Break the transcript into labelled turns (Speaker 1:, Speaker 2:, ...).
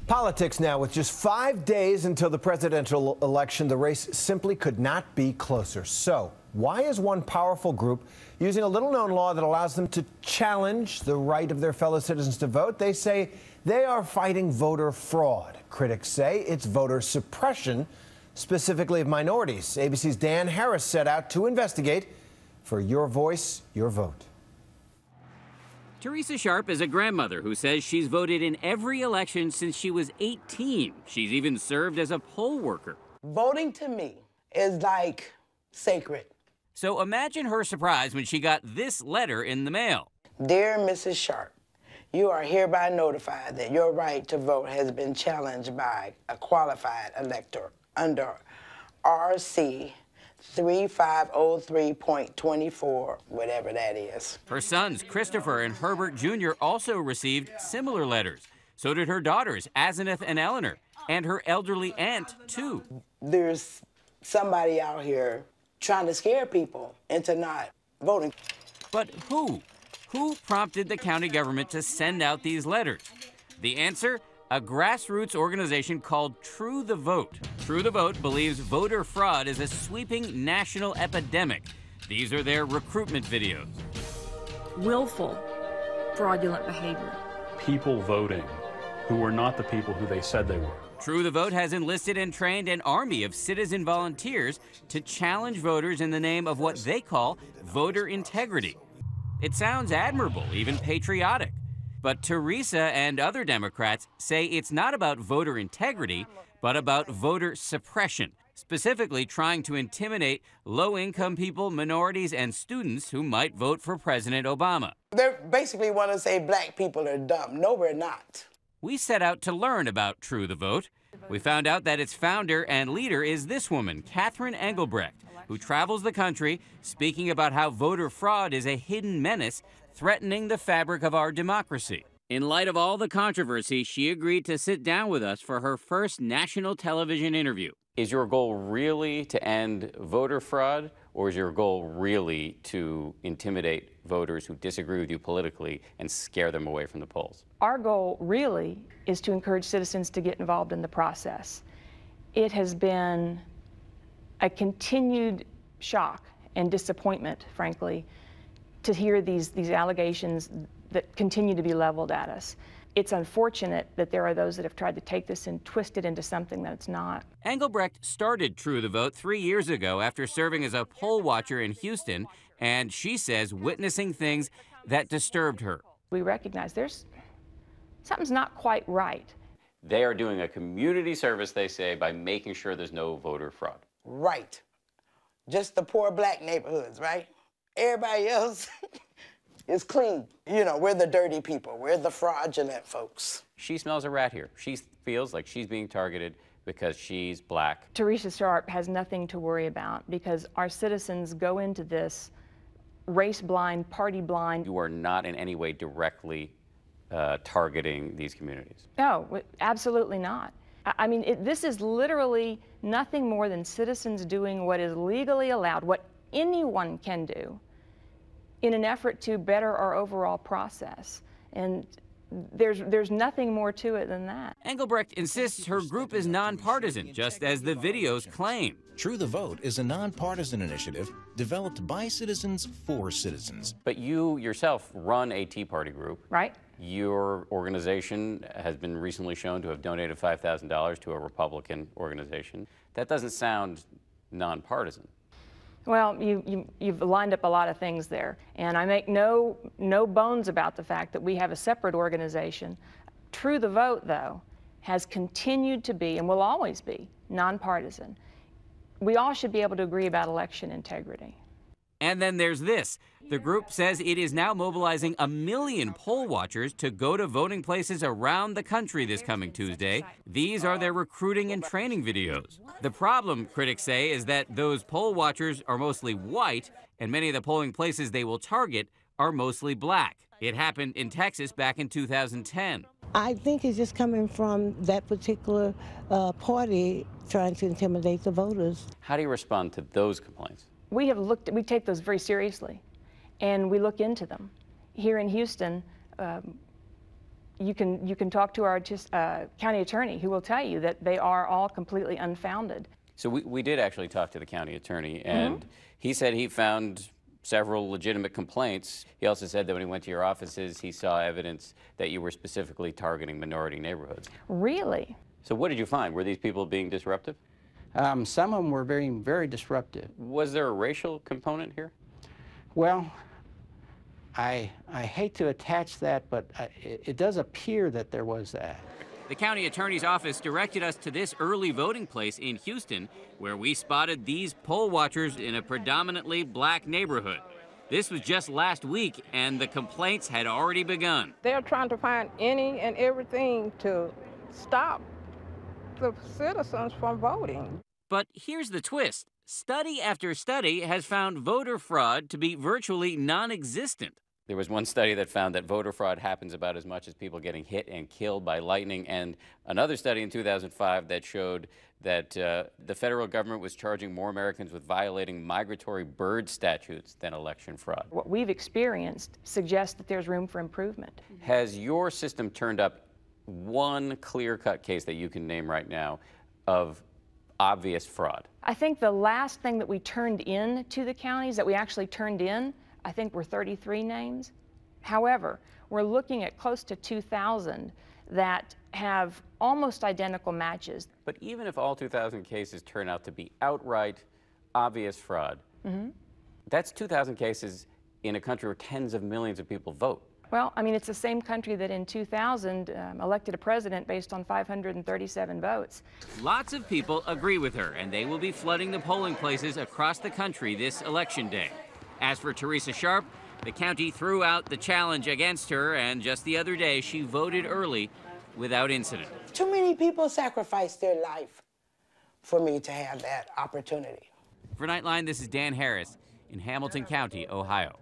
Speaker 1: Politics now. With just 5 days until the presidential election, the race simply could not be closer. So why is one powerful group using a little-known law that allows them to challenge the right of their fellow citizens to vote? They say they are fighting voter fraud. Critics say it's voter suppression, specifically of minorities. ABC's Dan Harris set out to investigate. For Your Voice, Your Vote.
Speaker 2: Teresa Sharp is a grandmother who says she's voted in every election since she was 18. She's even served as a poll worker.
Speaker 3: Voting to me is like sacred.
Speaker 2: So imagine her surprise when she got this letter in the mail. Dear
Speaker 3: Mrs. Sharp, you are hereby notified that your right to vote has been challenged by a qualified elector under RC 3503.24, whatever that is.
Speaker 2: Her sons, Christopher and Herbert Jr., also received similar letters. So did her daughters, Azeneth and Eleanor, and her elderly aunt, too.
Speaker 3: There's somebody out here trying to scare people into not voting.
Speaker 2: But who? Who prompted the county government to send out these letters? The answer? A grassroots organization called True the Vote. True the Vote believes voter fraud is a sweeping national epidemic. These are their recruitment videos.
Speaker 4: Willful, fraudulent behavior.
Speaker 5: People voting who were not the people who they said they were.
Speaker 2: True the Vote has enlisted and trained an army of citizen volunteers to challenge voters in the name of what they call voter integrity. It sounds admirable, even patriotic. But Teresa and other Democrats say it's not about voter integrity, but about voter suppression, specifically trying to intimidate low-income people, minorities, and students who might vote for President Obama.
Speaker 3: They basically want to say black people are dumb. No, we're not.
Speaker 2: We set out to learn about True the Vote. We found out that its founder and leader is this woman, Catherine Engelbrecht, who travels the country speaking about how voter fraud is a hidden menace threatening the fabric of our democracy. In light of all the controversy, she agreed to sit down with us for her first national television interview. Is your goal really to end voter fraud, or is your goal really to intimidate voters who disagree with you politically and scare them away from the polls?
Speaker 4: Our goal really is to encourage citizens to get involved in the process. It has been a continued shock and disappointment, frankly, to hear these allegations that continue to be leveled at us. It's unfortunate that there are those that have tried to take this and twist it into something that it's not.
Speaker 2: Engelbrecht started True the Vote 3 years ago after serving as a poll watcher in Houston, and she says witnessing things that disturbed her.
Speaker 4: We recognize something's not quite right.
Speaker 2: They are doing a community service, they say, by making sure there's no voter fraud.
Speaker 3: Right. Just the poor black neighborhoods, right? Everybody else is clean. You know, we're the dirty people. We're the fraudulent folks.
Speaker 2: She smells a rat here. She feels like she's being targeted because she's black.
Speaker 4: Teresa Sharp has nothing to worry about because our citizens go into this race blind, party blind.
Speaker 2: You are not in any way directly targeting these communities.
Speaker 4: No, absolutely not. I mean, this is literally nothing more than citizens doing what is legally allowed, what anyone can do, in an effort to better our overall process. And there's nothing more to it than that.
Speaker 2: Engelbrecht insists her group is nonpartisan, just as the videos claim.
Speaker 6: True the Vote is a nonpartisan initiative developed by citizens for citizens.
Speaker 2: But you yourself run a Tea Party group.
Speaker 4: Right.
Speaker 2: Your organization has been recently shown to have donated $5,000 to a Republican organization. That doesn't sound nonpartisan.
Speaker 4: Well, you've lined up a lot of things there, and I make no bones about the fact that we have a separate organization. True the Vote, though, has continued to be, and will always be, nonpartisan. We all should be able to agree about election integrity.
Speaker 2: And then there's this. The group says it is now mobilizing 1 million poll watchers to go to voting places around the country this coming Tuesday. These are their recruiting and training videos. The problem, critics say, is that those poll watchers are mostly white, and many of the polling places they will target are mostly black. It happened in Texas back in 2010.
Speaker 7: I think it's just coming from that particular party trying to intimidate the voters.
Speaker 2: How do you respond to those complaints?
Speaker 4: We take those very seriously, and we look into them. Here in Houston, You can talk to our county attorney, who will tell you that they are all completely unfounded.
Speaker 2: So we did actually talk to the county attorney, and he said he found several legitimate complaints. He also said that when he went to your offices, he saw evidence that you were specifically targeting minority neighborhoods.
Speaker 4: Really?
Speaker 2: So what did you find? Were these people being disruptive?
Speaker 8: Some of them were very, very disruptive.
Speaker 2: Was there a racial component here?
Speaker 8: Well, I hate to attach that, but it does appear that there was that.
Speaker 2: The county attorney's office directed us to this early voting place in Houston, where we spotted these poll watchers in a predominantly black neighborhood. This was just last week, and the complaints had already begun.
Speaker 9: They're trying to find any and everything to stop the citizens from voting.
Speaker 2: But here's the twist. Study after study has found voter fraud to be virtually non-existent. There was one study that found that voter fraud happens about as much as people getting hit and killed by lightning, and another study in 2005 that showed that the federal government was charging more Americans with violating migratory bird statutes than election fraud.
Speaker 4: What we've experienced suggests that there's room for improvement.
Speaker 2: Has your system turned up one clear-cut case that you can name right now of obvious fraud?
Speaker 4: I think the last thing that we turned in to the counties, that we actually turned in, I think were 33 names. However, we're looking at close to 2,000 that have almost identical matches.
Speaker 2: But even if all 2,000 cases turn out to be outright obvious fraud, that's 2,000 cases in a country where tens of millions of people vote.
Speaker 4: Well, I mean, it's the same country that in 2000 elected a president based on 537 votes.
Speaker 2: Lots of people agree with her, and they will be flooding the polling places across the country this election day. As for Teresa Sharp, the county threw out the challenge against her, and just the other day, she voted early without incident.
Speaker 3: Too many people sacrificed their life for me to have that opportunity.
Speaker 2: For Nightline, this is Dan Harris in Hamilton County, Ohio.